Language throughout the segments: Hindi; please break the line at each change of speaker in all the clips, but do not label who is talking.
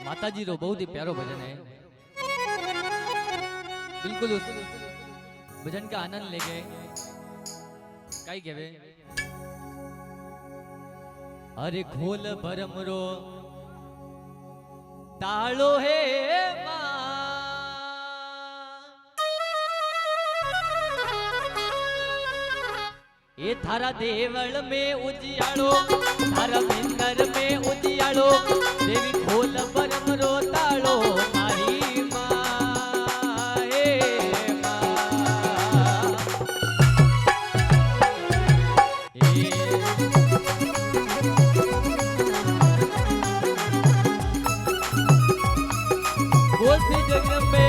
माताजी रो बहुत ही प्यारो भजन है। बिल्कुल उस भजन का आनंद ले गए। कई कहवे अरे खोल भरम रो तालो है ये थारा देवल में उजियालो थारा मिंदर में उजियालो देवी खोल परम रो तालो मारी माँ ए माँ बोल से जगदम्बे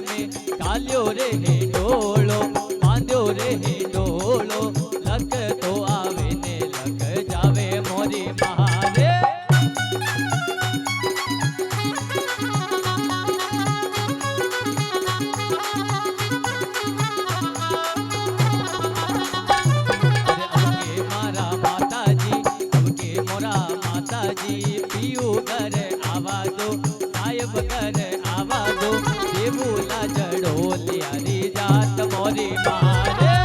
में काल्यो रे हे डोलो बांध्यो रे हे डोलो लख तो आवे ने लख जावे मोरी महारे पियू घर आवा दो साहेब घर आवा दो देवूला जड़ो लियारी जात मोरी मारे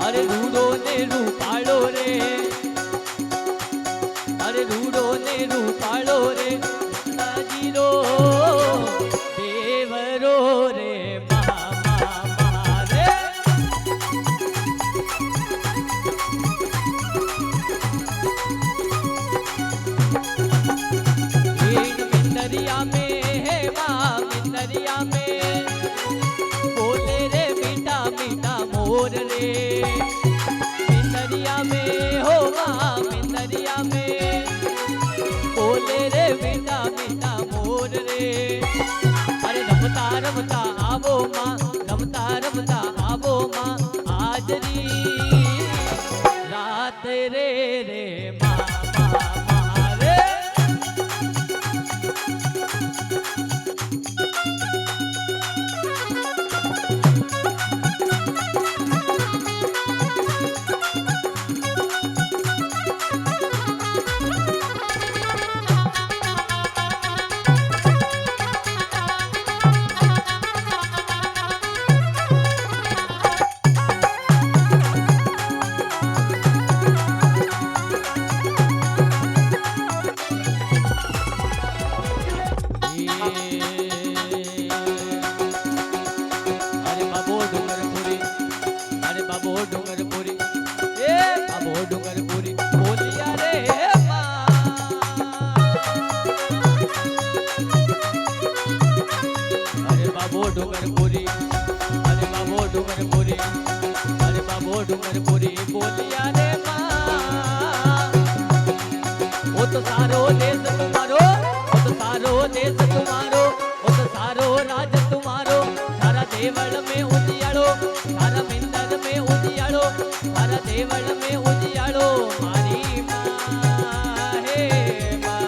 अरे रूडो ने रूपाड़ो रे अरे रूडो ने रूपाड़ो रे जीरो देवरो रे महारे मिंदरिया में है माँ मिंदरिया में बोले रे मीठा मीठा मोर रे मिंदरिया में हो माँ मिंदरिया में बोले रे मीठा मीठा मोर रे अरे रमता रमता आवो माँ रमता रमता आवो माँ आजरी रात रे रे माँ रे डूंगरपुरी ए बाबो डूंगरपुरी बोलिया रे अरे बाबो डूंगरपुरी अरे बाबो डूंगरपुरी अरे बाबो डूंगरपुरी बोलिया रे वो तो सारो देश तुम्हारो वो तो सारो देश तुम्हारो वो तो सारो राज तुम्हारो सारा देवल में उजियालो सारा मिंदर में उजियालो सारा देवल में उजियालो मारी माँ हे माँ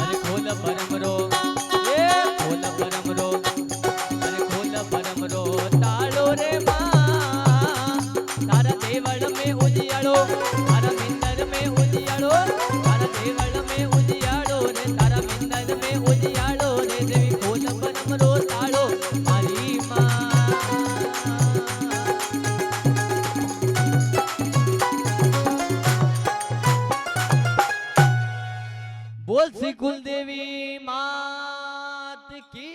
अरे खोल परमरो ए खोल परमरो अरे खोल परमरो तालो रे माँ सारा देवल में उजियालो सारा मिंदर में उजियालो सारा देवल में उजियालो रे सारा मिंदर में उजियालो रे देवी खोल परमरो तालो मारी माँ बोल श्री कुलदेवी मात की